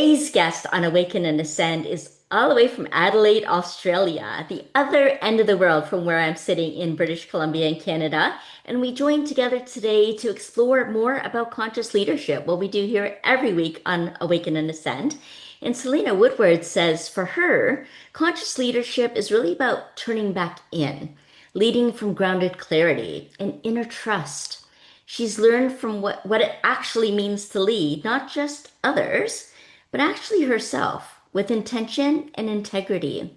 Today's guest on Awaken and Ascend is all the way from Adelaide, Australia, the other end of the world from where I'm sitting in British Columbia in Canada. And we joined together today to explore more about conscious leadership, what we do here every week on Awaken and Ascend. And Selena Woodward says for her, conscious leadership is really about turning back in, leading from grounded clarity and inner trust. She's learned from what it actually means to lead, not just others, but actually herself, with intention and integrity.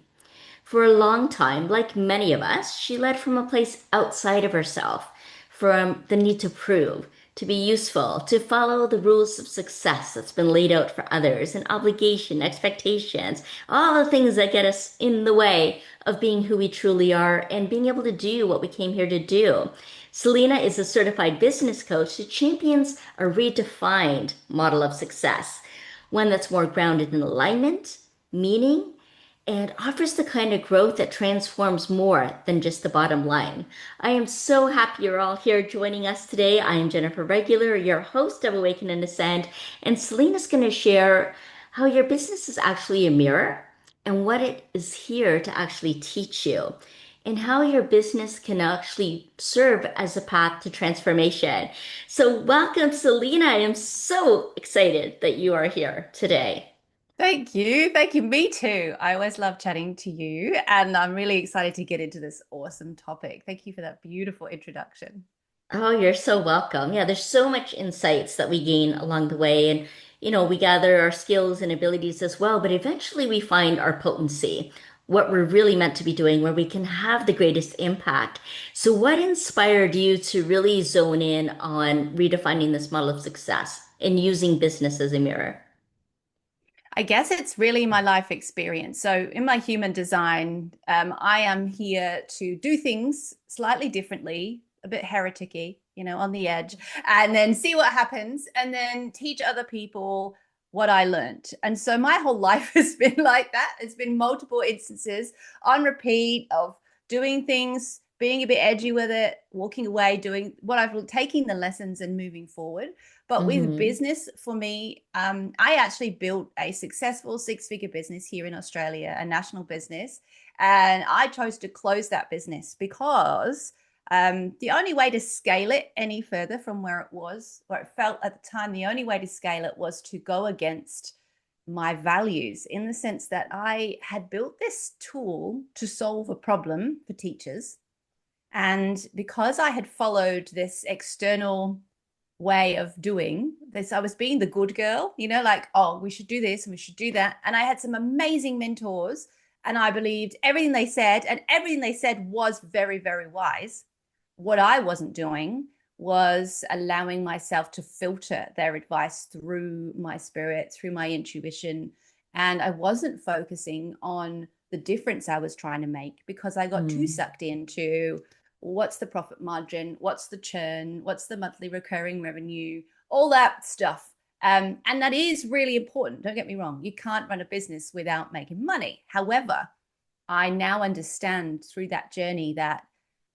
For a long time, like many of us, she led from a place outside of herself, from the need to prove, to be useful, to follow the rules of success that's been laid out for others, and obligation, expectations, all the things that get us in the way of being who we truly are and being able to do what we came here to do. Selena is a certified business coach who champions a redefined model of success, one that's more grounded in alignment, meaning, and offers the kind of growth that transforms more than just the bottom line. I am so happy you're all here joining us today. I am Jennifer Regular, your host of Awaken and Ascend, and Selena's going to share how your business is actually a mirror and what it is here to actually teach you, and how your business can actually serve as a path to transformation. So, welcome, Selena. I am so excited that you are here today. Thank you. Thank you. Me too. I always love chatting to you, and I'm really excited to get into this awesome topic. Thank you for that beautiful introduction. Oh, you're so welcome. Yeah, there's so much insights that we gain along the way. And, we gather our skills and abilities as well, but eventually we find our potency, what we're really meant to be doing, where we can have the greatest impact. So, what inspired you to really zone in on redefining this model of success and using business as a mirror? I guess it's really my life experience. So, in my human design, I am here to do things slightly differently, a bit hereticky, on the edge, and then see what happens, and then teach other people what I learned. And so, my whole life has been like that. It's been multiple instances on repeat of doing things, being a bit edgy with it, walking away, doing what I've taking the lessons and moving forward. But with Mm-hmm. business, for me, I actually built a successful six-figure business here in Australia, a national business. And I chose to close that business because the only way to scale it any further from where it was, where it felt at the time, the only way to scale it was to go against my values, in the sense that I had built this tool to solve a problem for teachers. And because I had followed this external way of doing this, I was being the good girl, like, oh, we should do this and we should do that. And I had some amazing mentors, and I believed everything they said, and everything they said was very, very wise. What I wasn't doing was allowing myself to filter their advice through my spirit, through my intuition. And I wasn't focusing on the difference I was trying to make, because I got too sucked into what's the profit margin, what's the churn, what's the monthly recurring revenue, all that stuff. And that is really important. Don't get me wrong. You can't run a business without making money. However, I now understand through that journey that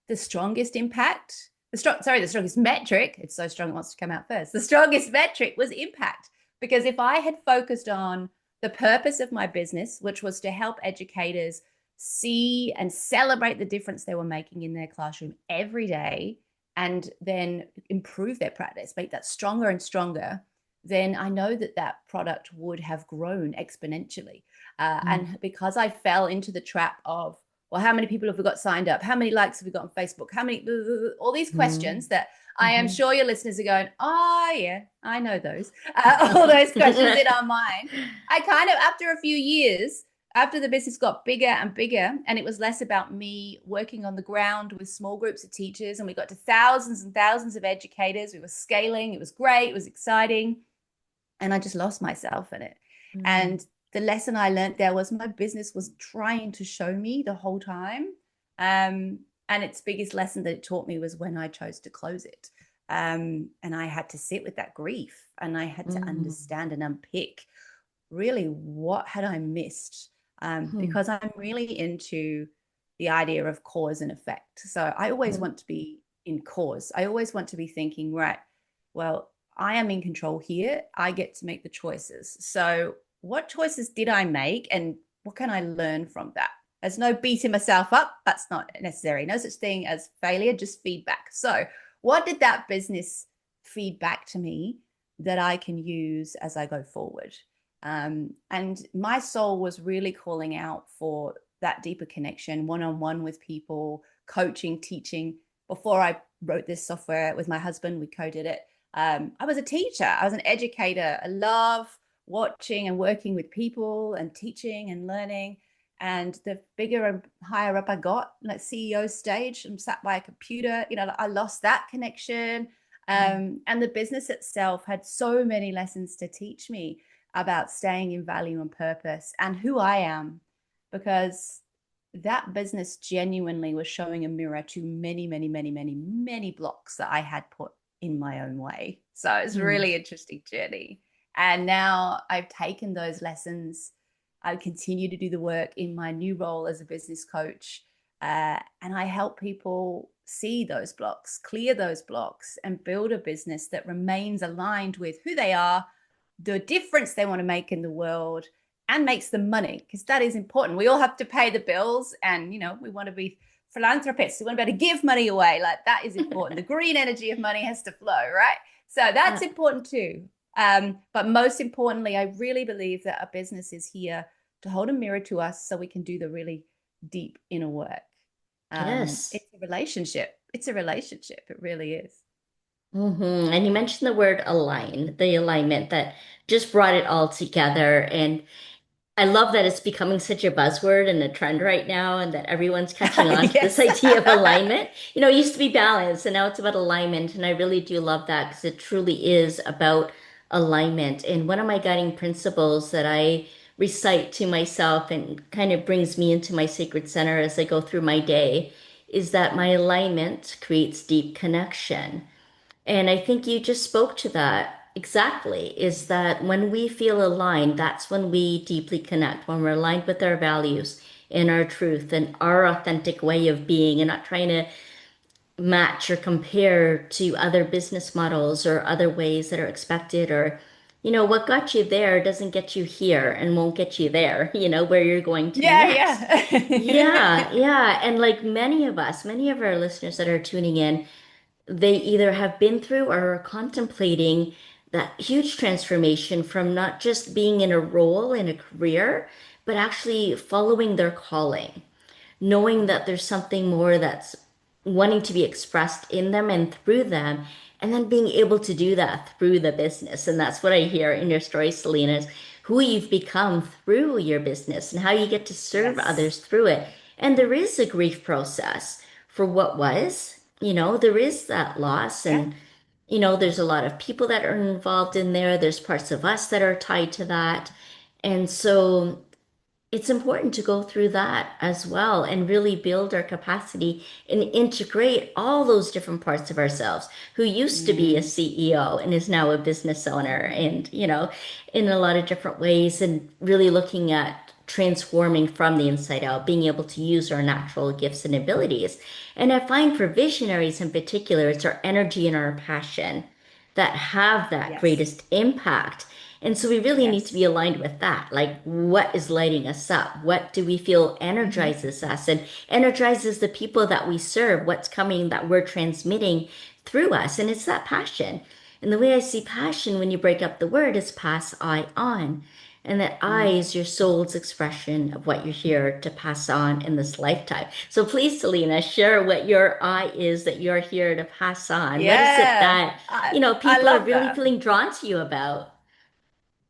the strongest impact, the strongest metric, it's so strong it wants to come out first. The strongest metric was impact. Because if I had focused on the purpose of my business, which was to help educators see and celebrate the difference they were making in their classroom every day, and then improve their practice, make that stronger and stronger, then I know that that product would have grown exponentially. And because I fell into the trap of, well, how many people have we got signed up? How many likes have we got on Facebook? How many, all these questions that I am Mm-hmm. sure your listeners are going, oh, yeah, I know those. All those questions in our mind. I kind of, after a few years, after the business got bigger and bigger, and it was less about me working on the ground with small groups of teachers, and we got to thousands and thousands of educators, we were scaling, it was great, it was exciting, and I just lost myself in it. And the lesson I learned there was my business was trying to show me the whole time. And its biggest lesson that it taught me was when I chose to close it. And I had to sit with that grief, and I had to understand and unpick really what had I missed, because I'm really into the idea of cause and effect. So I always want to be in cause. I always want to be thinking, right, well, I am in control here. I get to make the choices. So what choices did I make and what can I learn from that? There's no beating myself up. That's not necessary. No such thing as failure, just feedback. So, what did that business feed back to me that I can use as I go forward? And my soul was really calling out for that deeper connection, one on one with people, coaching, teaching. Before I wrote this software with my husband, we coded it. I was a teacher, I was an educator. I love watching and working with people and teaching and learning. And the bigger and higher up I got, like CEO stage, I'm sat by a computer, I lost that connection. And the business itself had so many lessons to teach me about staying in value and purpose and who I am, because that business genuinely was showing a mirror to many, many, many, many, many blocks that I had put in my own way. So it's a Mm. really interesting journey. And now I've taken those lessons. I continue to do the work in my new role as a business coach. And I help people see those blocks, clear those blocks, and build a business that remains aligned with who they are, the difference they want to make in the world, and makes them money, because that is important. We all have to pay the bills, and we want to be philanthropists. We want to be able to give money away. Like, that is important. The green energy of money has to flow, right? So that's Yeah. important too. But most importantly, I really believe that a business is here to hold a mirror to us so we can do the really deep inner work. Yes. It's a relationship. It's a relationship. It really is. And you mentioned the word align, the alignment that just brought it all together. And I love that it's becoming such a buzzword and a trend right now, and that everyone's catching on to this Yes. idea of alignment. It used to be balance, and now it's about alignment. And I really do love that because it truly is about alignment. And one of my guiding principles that I recite to myself and kind of brings me into my sacred center as I go through my day is that my alignment creates deep connection. And I think you just spoke to that exactly, is that when we feel aligned, that's when we deeply connect, when we're aligned with our values and our truth and our authentic way of being, and not trying to match or compare to other business models or other ways that are expected, or what got you there doesn't get you here and won't get you there, where you're going to be Yeah, next. Yeah, yeah. yeah. And like many of us, many of our listeners that are tuning in, they either have been through or are contemplating that huge transformation from not just being in a role in a career, but actually following their calling, knowing that there's something more that's wanting to be expressed in them and through them, and then being able to do that through the business. And that's what I hear in your story, Selena, is who you've become through your business and how you get to serve Yes. others through it. And there is a grief process for what was, there is that loss. Yeah. And there's a lot of people that are involved in there. There's parts of us that are tied to that. And so it's important to go through that as well and really build our capacity and integrate all those different parts of ourselves who used to be a Mm. CEO and is now a business owner, and in a lot of different ways, and really looking at transforming from the inside out, being able to use our natural gifts and abilities. And I find for visionaries in particular, it's our energy and our passion that have that Yes. greatest impact. And so we really need to be Yes. aligned with that. Like, what is lighting us up? What do we feel Hmm. energizes us and energizes the people that we serve? What's coming that we're transmitting through us? And it's that passion. And the way I see passion when you break up the word is pass I on. And that I Mm. is your soul's expression of what you're here to pass on in this lifetime. So please, Selena, share what your I is that you're here to pass on. What is it Yeah. that, I people are love really that. feeling drawn to you about?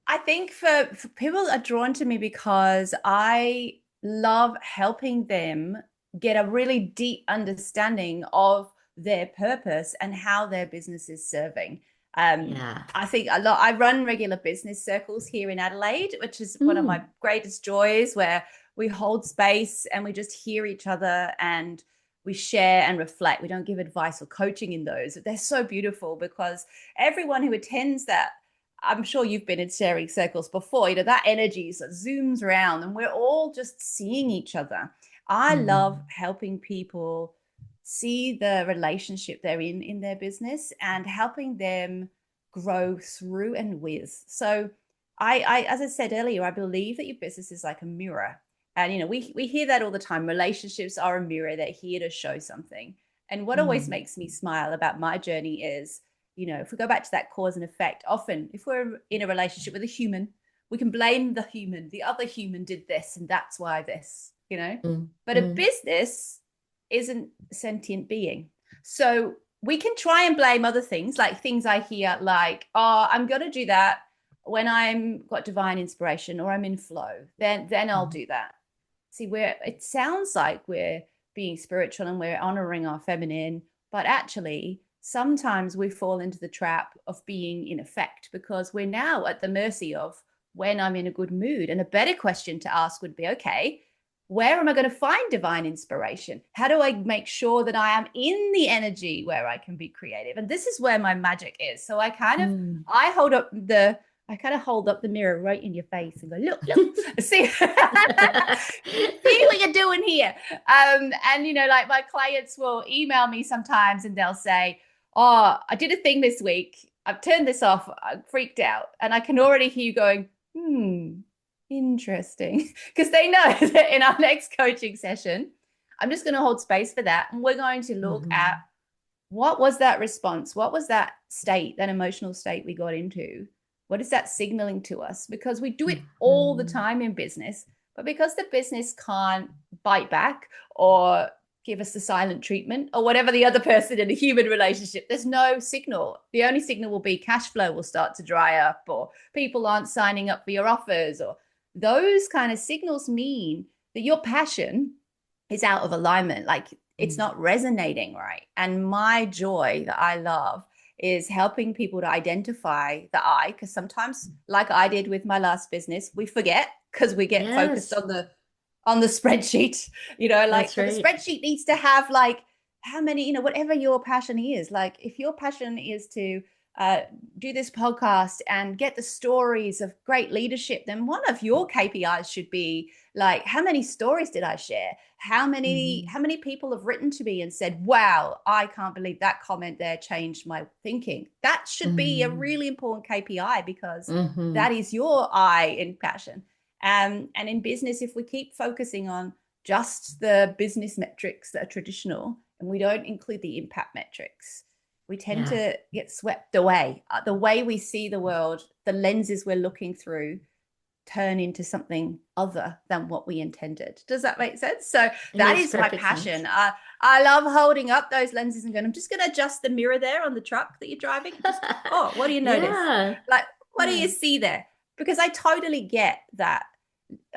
I think for people are drawn to me because I love helping them get a really deep understanding of their purpose and how their business is serving. Um, Yeah. I think a lot. I run regular business circles here in Adelaide, which is one of my Mm. greatest joys, where we hold space and we just hear each other and we share and reflect. We don't give advice or coaching in those. They're so beautiful because everyone who attends that, I'm sure you've been in sharing circles before, that energy sort of zooms around and we're all just seeing each other. I love Mm. helping people see the relationship they're in their business and helping them grow through and with. So as I said earlier, I believe that your business is like a mirror. And, we hear that all the time. Relationships are a mirror. They're here to show something. And what always Mm, makes me smile about my journey is, if we go back to that cause and effect, often if we're in a relationship with a human, we can blame the human. The other human did this, and that's why this. mm, But a mm, business isn't a sentient being. So we can try and blame other things, like things I hear, like, oh, I'm going to do that when I'm got divine inspiration or I'm in flow. Then I'll mm. do that. See, where it sounds like we're being spiritual and we're honoring our feminine, but actually sometimes we fall into the trap of being in effect because we're now at the mercy of when I'm in a good mood. And a better question to ask would be, okay, where am I going to find divine inspiration? How do I make sure that I am in the energy where I can be creative? And this is where my magic is. So Mm. I hold up I kind of hold up the mirror right in your face and go, look, see, see what you're doing here. And like my clients will email me sometimes and they'll say, oh, I did a thing this week. I've turned this off. I'm freaked out. And I can already hear you going, interesting. Because they know that in our next coaching session, I'm just going to hold space for that. And we're going to look at Mhm. what was that response? What was that state, that emotional state we got into? What is that signaling to us? Because we do it all the Mhm. time in business, but because the business can't bite back or give us the silent treatment or whatever the other person in a human relationship, there's no signal. The only signal will be cash flow will start to dry up or people aren't signing up for your offers or those kind of signals mean that your passion is out of alignment. Like it's Mm. not resonating right. And my joy that I love is helping people to identify the I, because sometimes, like I did with my last business, we forget because we get focused Yes, on the spreadsheet. Like, that's but the right. spreadsheet needs to have like how many, whatever your passion is. Like if your passion is to uh, do this podcast and get the stories of great leadership, then one of your KPIs should be like, how many stories did I share? how many Mhm. how many people have written to me and said, wow, I can't believe that comment there changed my thinking? That should be a Mhm. really important KPI because that Mhm. is your I in passion. And in business, if we keep focusing on just the business metrics that are traditional and we don't include the impact metrics, we tend Yeah. to get swept away. The way we see the world, the lenses we're looking through, turn into something other than what we intended. Does that make sense? So It that makes is my perfect sense. passion. I love holding up those lenses and going, I'm just going to adjust the mirror there on the truck that you're driving. Just, oh, what do you notice? Yeah. Like, what do you Yeah. see there? Because I totally get that.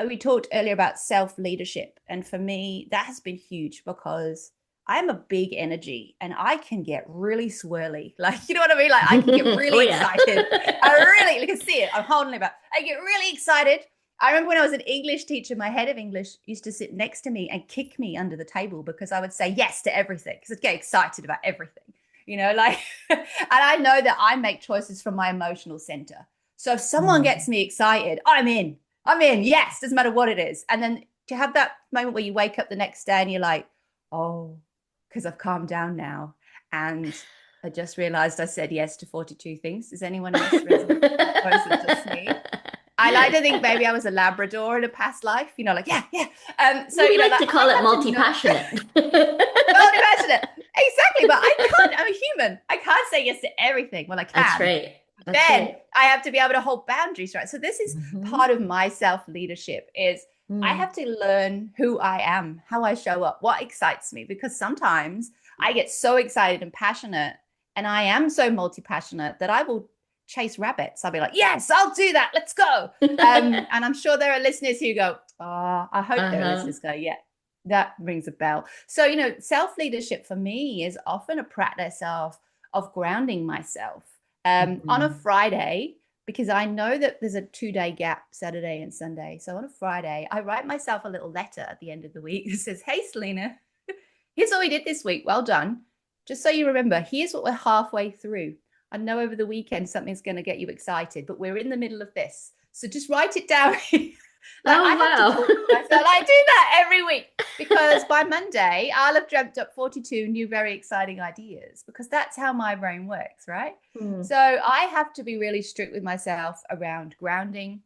We talked earlier about self leadership. And for me, that has been huge because I am a big energy and I can get really swirly. Like, you know what I mean? Like, I can get Oh really yeah. excited. I really, you can see it. I'm holding it back. I get really excited. I remember when I was an English teacher, my head of English used to sit next to me and kick me under the table because I would say yes to everything because I'd get excited about everything, like, and I know that I make choices from my emotional center. So if someone gets Mhm. me excited, I'm in, yes, doesn't matter what it is. And then to have that moment where you wake up the next day and you're like, oh, because I've calmed down now. And I just realized I said yes to 42 things. Does anyone else resonate with that? Or is it just me? I like to think maybe I was a Labrador in a past life, like, yeah, yeah. So, We like like to I call it have to know, multi-passionate. well, passionate. Exactly. But I can't, I'm a human. I can't say yes to everything. Well, I That's can. right. That's Then right. I have to be able to hold boundaries, right? So this is Mhm. part of my self-leadership is I Mm. have to learn who I am, how I show up, what excites me, because sometimes I get so excited and passionate, and I am so multi-passionate that I will chase rabbits. I'll be like, yes, I'll do that. Let's go. And I'm sure there are listeners who go, oh, I hope there are Uh-huh. listeners go, yeah, that rings a bell. So, self-leadership for me is often a practice of grounding myself on a Mhm. Friday, because I know that there's a 2 day gap, Saturday and Sunday. So on a Friday, I write myself a little letter at the end of the week that says, hey, Selena, here's what we did this week. Well done. Just so you remember, here's what we're halfway through. I know over the weekend something's going to get you excited, but we're in the middle of this. So just write it down. Like I Oh, have to talk to wow. myself. I do that every week because by Monday I'll have dreamt up 42 new very exciting ideas because that's how my brain works, right? Mm, So I have to be really strict with myself around grounding.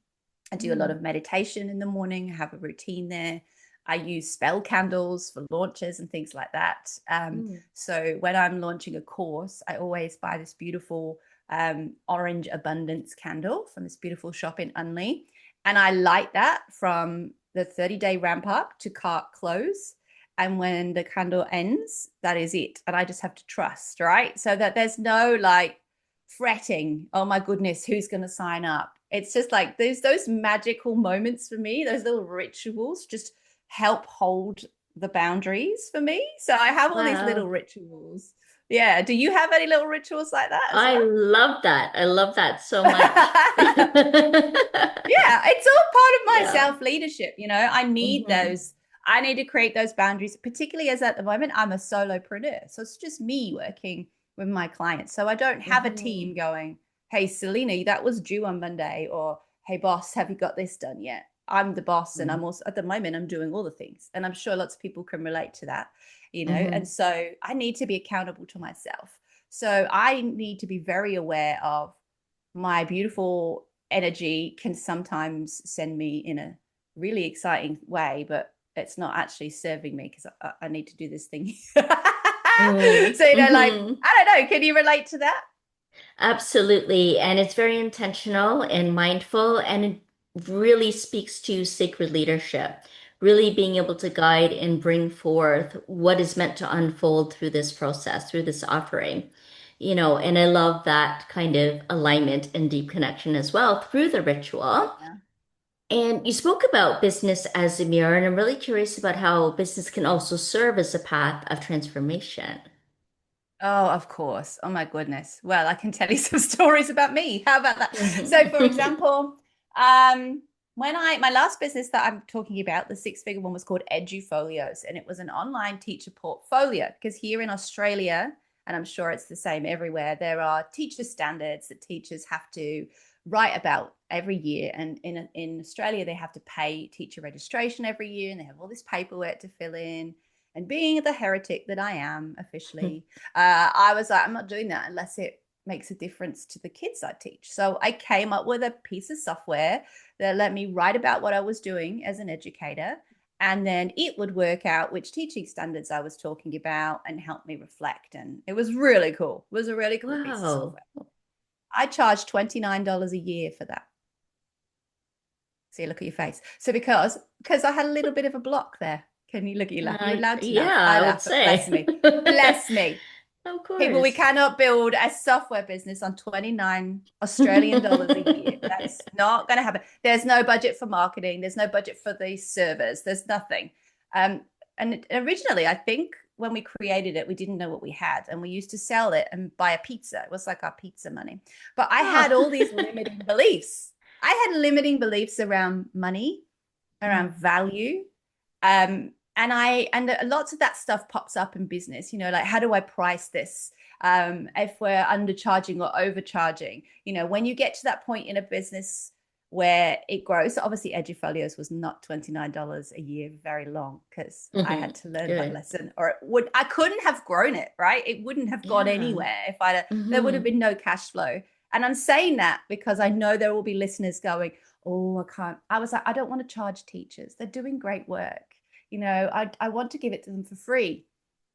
I do a lot mm, of meditation in the morning, I have a routine there. I use spell candles for launches and things like that. mm. So when I'm launching a course, I always buy this beautiful orange abundance candle from this beautiful shop in Unley. And I light that from the 30-day ramp up to cart close. And when the candle ends, that is it. And I just have to trust, right? So that there's no like fretting, oh my goodness, who's going to sign up? It's just like there's those magical moments for me, those little rituals just help hold the boundaries for me. So I have all these little Wow. rituals. Yeah. Do you have any little rituals like that as I well? love that. I love that so much. Yeah, it's all part of my Yeah. self leadership. I need Hmm. those. I need to create those boundaries, particularly as at the moment I'm a solopreneur. So it's just me working with my clients. So I don't have a Hmm. team going, hey, Selena, that was due on Monday, or hey, boss, have you got this done yet? I'm the boss, and I'm also at the moment I'm doing all the things. And I'm sure lots of people can relate to that, and Hmm. so I need to be accountable to myself. So I need to be very aware of my beautiful energy can sometimes send me in a really exciting way, but it's not actually serving me because I need to do this thing. Mm, So, like, hmm. I don't know. Can you relate to that? Absolutely. And it's very intentional and mindful, and it really speaks to sacred leadership, really being able to guide and bring forth what is meant to unfold through this process, through this offering. And I love that kind of alignment and deep connection as well through the ritual. Yeah. And you spoke about business as a mirror, and I'm really curious about how business can also serve as a path of transformation. Oh, of course. Oh my goodness. Well, I can tell you some stories about me. How about that? So, for Mhm. example, um, when my last business that I'm talking about, the six-figure one was called Edufolios, and it was an online teacher portfolio. Because here in Australia, and I'm sure it's the same everywhere, there are teacher standards that teachers have to write about every year. And in Australia, they have to pay teacher registration every year, and they have all this paperwork to fill in. And being the heretic that I am officially, I was like, I'm not doing that unless it makes a difference to the kids I teach. So I came up with a piece of software that let me write about what I was doing as an educator. And then it would work out which teaching standards I was talking about and help me reflect. And it was really cool. It was a really cool piece of Wow. software. I charged $29 a year for that. See, look at your face. So because I had a little bit of a block there. Can you look at you laugh? You're allowed to laugh. Yeah, I I would laugh, but bless say. me. Bless me. Of People, we course. cannot build a software business on 29 Australian dollars a year. That's not going to happen. There's no budget for marketing. There's no budget for the servers. There's nothing. Um, and originally, I think when we created it, we didn't know what we had. And we used to sell it and buy a pizza. It was like our pizza money. But I had Oh. all these limiting beliefs. I had limiting beliefs around money, around Mm, value, and lots of that stuff pops up in business, like how do I price this, if we're undercharging or overcharging, when you get to that point in a business where it grows. So obviously Edufolios was not $29 a year very long because I had mhm. to learn that Good. lesson, or I couldn't have grown it, right? It wouldn't have gone Yeah. anywhere if I there would have Hmm. been no cash flow. And I'm saying that because I know there will be listeners going, oh, I can't. I was like, I don't want to charge teachers. They're doing great work. I want to give it to them for free.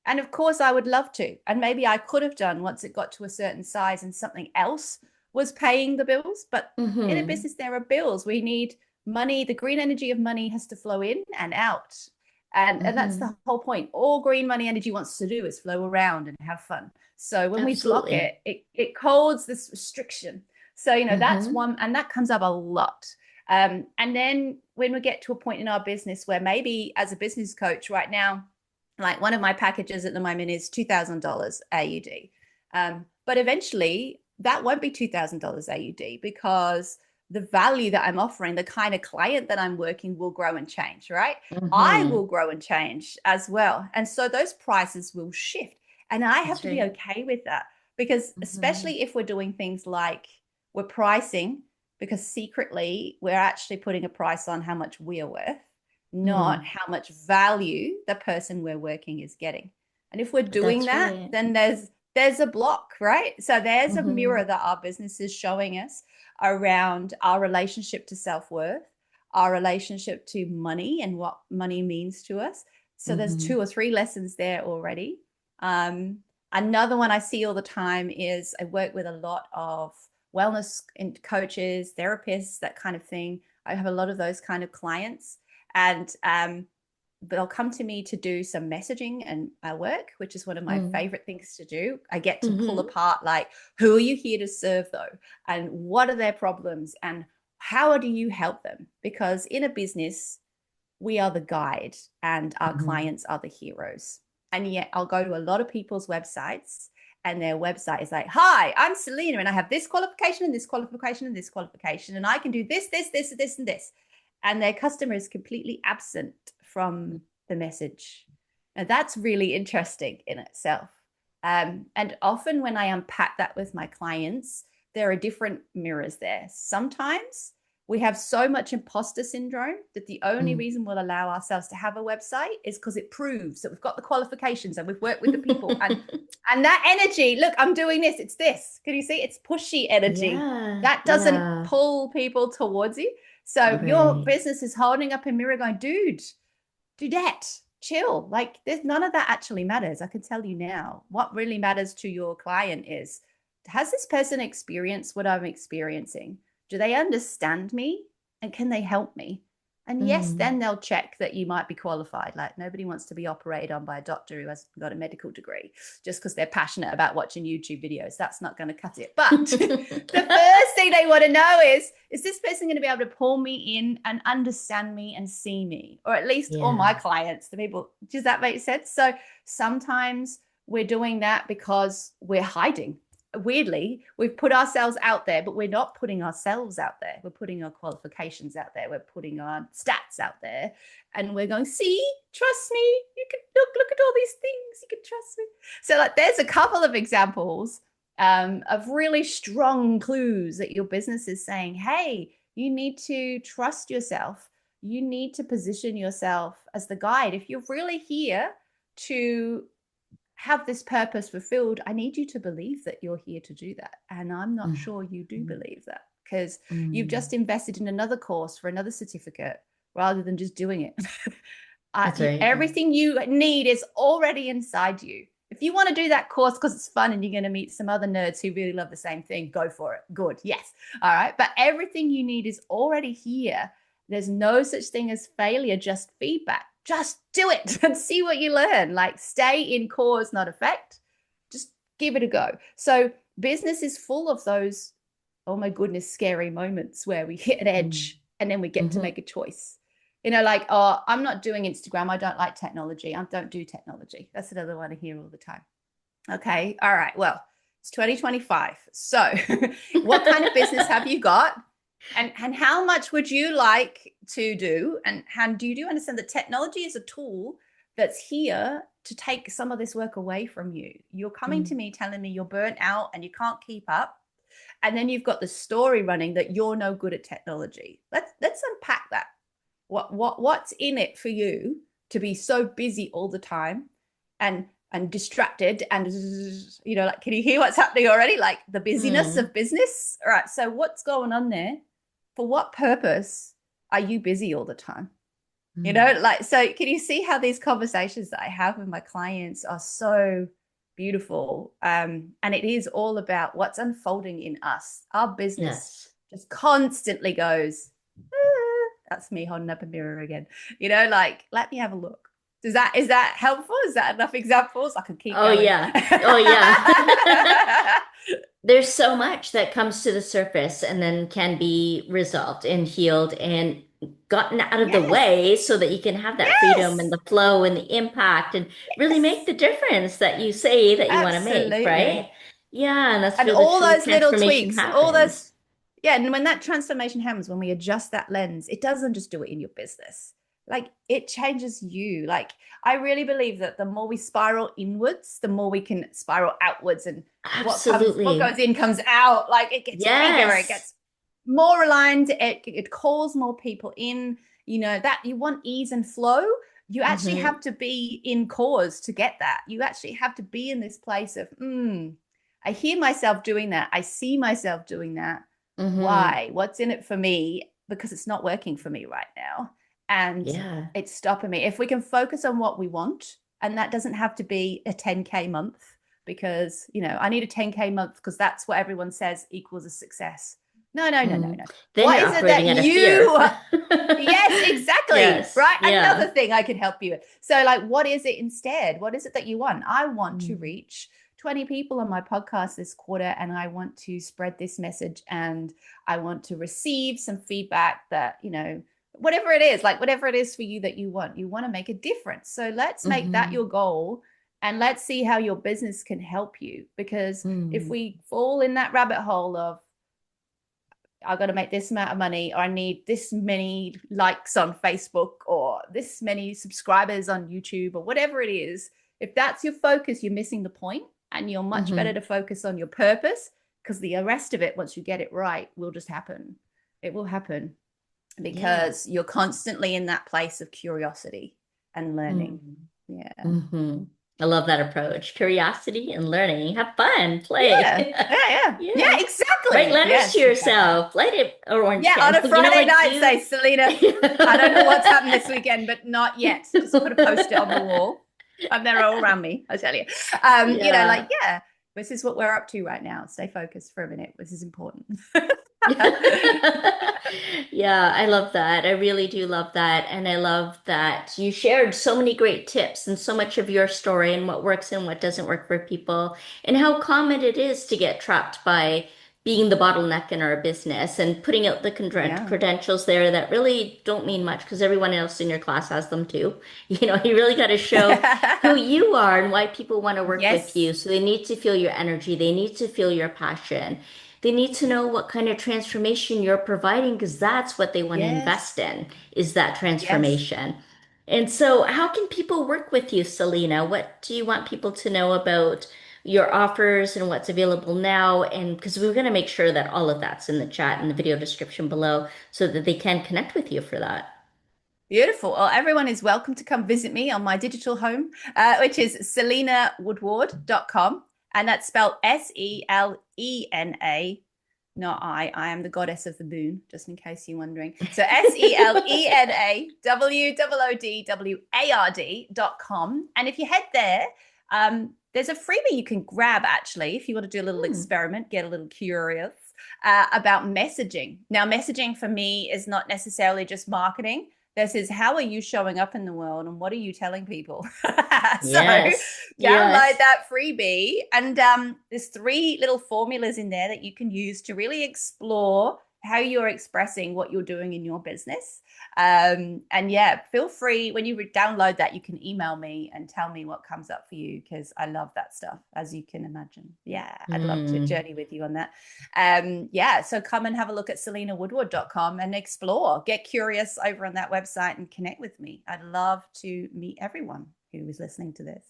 And of course, I would love to. And maybe I could have done once it got to a certain size and something else was paying the bills. But in a Hmm. business, there are bills. We need money. The green energy of money has to flow in and out. And that's Hmm. the whole point. All green money energy wants to do is flow around and have fun. So when we block Absolutely. it holds this restriction. So, that's Hmm. one, and that comes up a lot. And then when we get to a point in our business where maybe as a business coach right now, like one of my packages at the moment is $2,000 AUD. But eventually that won't be $2,000 AUD because the value that I'm offering, the kind of client that I'm working will grow and change, right? I Hmm. will grow and change as well. And so those prices will shift. And I have That's to be right. okay with that because, Hmm. especially if we're doing things like we're pricing because secretly we're actually putting a price on how much we're worth, not Mm. how much value the person we're working is getting. And if we're doing That's that, right. then there's a block, right? So there's a Mm-hmm. mirror that our business is showing us around our relationship to self-worth, our relationship to money and what money means to us. So there's Mm-hmm. 2 or 3 lessons there already. Um, Another one I see all the time is I work with a lot of wellness coaches, therapists, that kind of thing. I have a lot of those kind of clients, and they'll come to me to do some messaging and work, which is one of my favorite things to do. I get to pull Mm-hmm. apart, like, who are you here to serve though, and what are their problems, and how do you help them? Because in a business, we are the guide and our Mm-hmm. clients are the heroes. And yet I'll go to a lot of people's websites and their website is like, hi, I'm Selena and I have this qualification and this qualification and this qualification, and I can do this, this, this, and this. And their customer is completely absent from the message. And that's really interesting in itself. And often when I unpack that with my clients, there are different mirrors there. Sometimes we have so much imposter syndrome that the only reason we'll allow ourselves to have a website is because it proves that we've got the qualifications and we've worked with the people, and that energy, look, I'm doing this, it's this, can you see, it's pushy energy Yeah. that doesn't Yeah. pull people towards you. So your Right. business is holding up a mirror going, dude, dudette, chill. Like, there's none of that actually matters. I can tell you now. What really matters to your client is, has this person experienced what I'm experiencing? Do they understand me? And can they help me? And yes, Mm. then they'll check that you might be qualified. Like, nobody wants to be operated on by a doctor who has got a medical degree just because they're passionate about watching YouTube videos. That's not going to cut it. But the first thing they want to know is this person going to be able to pull me in and understand me and see me? Or at least all my Yeah. clients, the people, does that make sense? So sometimes we're doing that because we're hiding. Weirdly, we've put ourselves out there, but we're not putting ourselves out there. We're putting our qualifications out there. We're putting our stats out there. And we're going, see, trust me. You can look at all these things. You can trust me. So like, there's a couple of examples of really strong clues that your business is saying, hey, you need to trust yourself. You need to position yourself as the guide. If you're really here to have this purpose fulfilled, I need you to believe that you're here to do that. And I'm not Mm. sure you do believe that, because you've Mm. just invested in another course for another certificate rather than just doing it. That's right. Everything you need is already inside you. If you want to do that course because it's fun and you're going to meet some other nerds who really love the same thing, go for it. Good. Yes. All right. But everything you need is already here. There's no such thing as failure, just feedback. Just do it and see what you learn. Like, stay in cause, not effect. Just give it a go. So business is full of those, oh my goodness, scary moments where we hit an Mm. edge and then we get to Mm-hmm. make a choice. Like, oh, I'm not doing Instagram. I don't like technology. I don't do technology. That's another one I hear all the time. Okay. All right. Well, it's 2025. So what kind of business have you got? And how much would you like to do? And how do you understand that technology is a tool that's here to take some of this work away from you? You're coming to Mm. me telling me you're burnt out and you can't keep up. And then you've got the story running that you're no good at technology. Let's unpack that. What's in it for you to be so busy all the time and distracted, and like, can you hear what's happening already? Like, the busyness Mm. of business. All right, so what's going on there? For what purpose are you busy all the time? Mm. Like, so can you see how these conversations that I have with my clients are so beautiful? And it is all about what's unfolding in us. Our business Yes. just constantly goes, "Ah," that's me holding up a mirror again. Like, let me have a look. Is that helpful? Is that enough examples? I could keep Oh going. yeah. Oh yeah. There's so much that comes to the surface and then can be resolved and healed and gotten out of the Yes. way so that you can have that freedom and Yes. the flow and the impact and really make Yes. the difference that you say that you want to make, right? Absolutely. Yeah, and that's And where the all true those little transformation tweaks, all those, happens. yeah. And when that transformation happens, when we adjust that lens, it doesn't just do it in your business. Like, it changes you. Like, I really believe that the more we spiral inwards, the more we can spiral outwards, and what Absolutely. goes in comes out. Like, it gets bigger, it Yes. gets more aligned, it calls more people in, that you want ease and flow. You actually Mm-hmm. have to be in cause to get that. You actually have to be in this place of, I hear myself doing that. I see myself doing that. Mm-hmm. Why? What's in it for me? Because it's not working for me right now. And Yeah. it's stopping me. If we can focus on what we want, and that doesn't have to be a 10K month, because, I need a 10K month because that's what everyone says equals a success. No, no, no, no, Mm. no. Then What you're is it operating that out of fear. yes, exactly. Yes. Right. Yeah. Another thing I can help you with. So, like, what is it instead? What is it that you want? I want to Mm. reach 20 people on my podcast this quarter, and I want to spread this message, and I want to receive some feedback that, whatever it is, like whatever it is for you that you want to make a difference. So, let's make that Mm-hmm. your goal, and let's see how your business can help you. Because if Mm. we fall in that rabbit hole of, I got to make this amount of money, or I need this many likes on Facebook, or this many subscribers on YouTube, or whatever it is. If that's your focus, you're missing the point, and you're much better Mm-hmm. to focus on your purpose, because the rest of it, once you get it right, will just happen. It will happen Yeah. because you're constantly in that place of curiosity and learning. Mm. Yeah. Mm-hmm. I love that approach. Curiosity and learning. Have fun, play. Yeah. Yeah. Yeah. Yeah. Yeah. Write Exactly. letters to Yes, exactly. yourself. Light it orange Yeah, on a candle. You know Friday what? night, Do say, Selena, I don't know what's happened this weekend, but not yet. Just put a post-it on the wall. And they're all around me, I tell you. Yeah. Yeah, this is what we're up to right now. Stay focused for a minute. This is important. Yeah, I love that. I really do love that. And I love that you shared so many great tips and so much of your story and what works and what doesn't work for people, and how common it is to get trapped by being the bottleneck in our business and putting out the Yeah. credentials there that really don't mean much because everyone else in your class has them too. You really got to show who you are and why people want to work with you. Yes. So they need to feel your energy, they need to feel your passion. They need to know what kind of transformation you're providing because that's what they want to invest Yes. in is that Yes. transformation. And so, how can people work with you, Selena? What do you want people to know about your offers and what's available now? And because we're going to make sure that all of that's in the chat and the video description below so that they can connect with you for that. Beautiful. Well, everyone is welcome to come visit me on my digital home, which is selenawoodward.com. And that's spelled Selena, not I. I am the goddess of the moon, just in case you're wondering. So SelenaWoodward.com. And if you head there, there's a freebie you can grab actually if you want to do a little Hmm. experiment, get a little curious about messaging. Now, messaging for me is not necessarily just marketing. This is how are you showing up in the world and what are you telling people? So Yes. download Yes. that freebie, and there's three little formulas in there that you can use to really explore how you're expressing what you're doing in your business. And yeah, feel free when you download that, you can email me and tell me what comes up for you, because I love that stuff, as you can imagine. Yeah, I'd love to Hmm. journey with you on that. Yeah, so come and have a look at selenawoodward.com and explore. Get curious over on that website and connect with me. I'd love to meet everyone who is listening to this.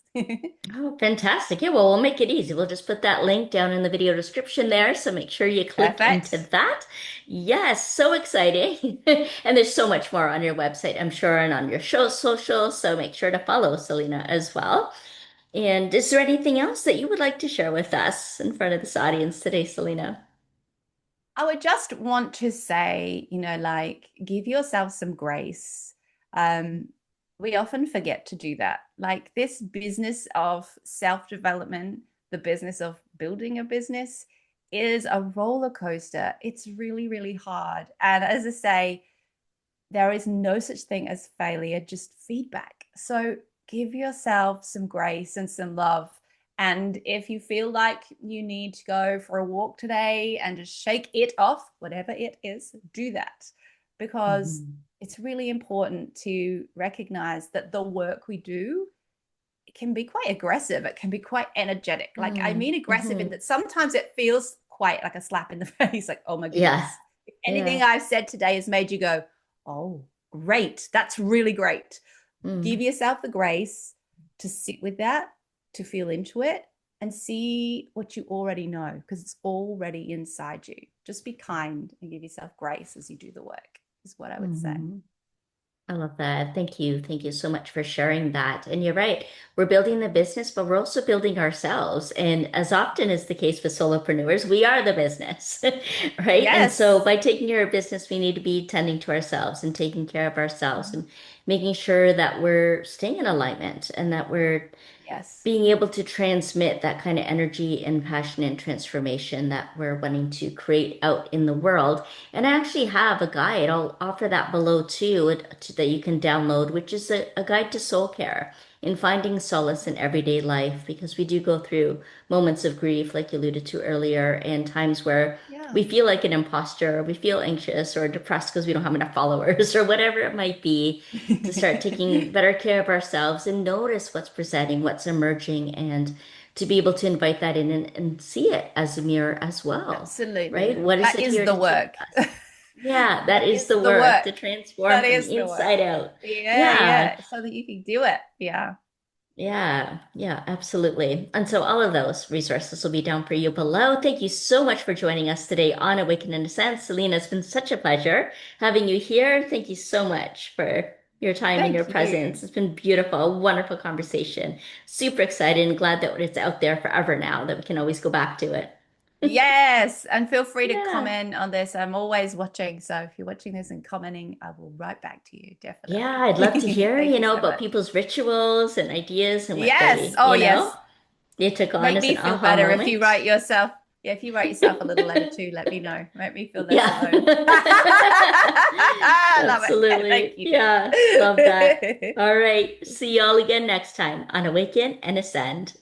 Oh, fantastic. Yeah, well, we'll make it easy. We'll just put that link down in the video description there. So make sure you click into Perfect. that. Yes, so exciting. And there's so much more on your website, I'm sure, and on your show social. So make sure to follow Selena as well. And is there anything else that you would like to share with us in front of this audience today, Selena? I would just want to say, like, give yourself some grace. Um, we often forget to do that. Like, this business of self-development, the business of building a business is a roller coaster. It's really, really hard. And as I say, there is no such thing as failure, just feedback. So give yourself some grace and some love. And if you feel like you need to go for a walk today and just shake it off, whatever it is, do that, because Mhm. it's really important to recognize that the work we do, it can be quite aggressive. It can be quite energetic. Like, I Mm, mean aggressive in mhm. that sometimes it feels quite like a slap in the face, like, oh my Yeah, goodness. If anything yeah. I've said today has made you go, oh, great, that's really great. Give Mm, yourself the grace to sit with that, to feel into it, and see what you already know because it's already inside you. Just be kind and give yourself grace as you do the work, is what I would say. Mhm. I love that. Thank you. Thank you so much for sharing that. And you're right. We're building the business, but we're also building ourselves. And as often is the case with solopreneurs, we are the business, right? And so Yes. by taking care of business, we need to be tending to ourselves and taking care of ourselves Mhm. and making sure that we're staying in alignment and that we're Yes. being able to transmit that kind of energy and passion and transformation that we're wanting to create out in the world. And I actually have a guide. I'll offer that below too, that you can download, which is a guide to soul care in finding solace in everyday life, because we do go through moments of grief, like you alluded to earlier, and times where Yeah. we feel like an imposter, or we feel anxious or depressed because we don't have enough followers, or whatever it might be, to start taking better care of ourselves and notice what's presenting, what's emerging, and to be able to invite that in and see it as a mirror as well, right? Absolutely. What is That it is here the to teach work. us? Yeah, that That is is the the work work. to transform That from is the the work. inside out. Yeah, Yeah, yeah. So that you can do it. Yeah. yeah, absolutely. And so all of those resources will be down for you below. Thank you so much for joining us today on Awaken in a Sense. Selena, it's been such a pleasure having you here. Thank you so much for your time and your Thank you. presence. It's been beautiful, a wonderful conversation. Super excited and glad that it's out there forever now, that we can always go back to it. Yes. And feel free to Yeah. comment on this. I'm always watching. So if you're watching this and commenting, I will write back to you. Yeah, I'd love to Definitely. hear, Thank you so about much. people's rituals and ideas and what Yes. Oh, yes. they took on Make as me an feel aha better if you moment. write yourself. Yeah, if you write yourself a little letter too, let me know. Make me feel less Yeah. alone. I love it. Thank Absolutely. you. Yeah. Love that. All right. See y'all again next time on Awaken and Ascend.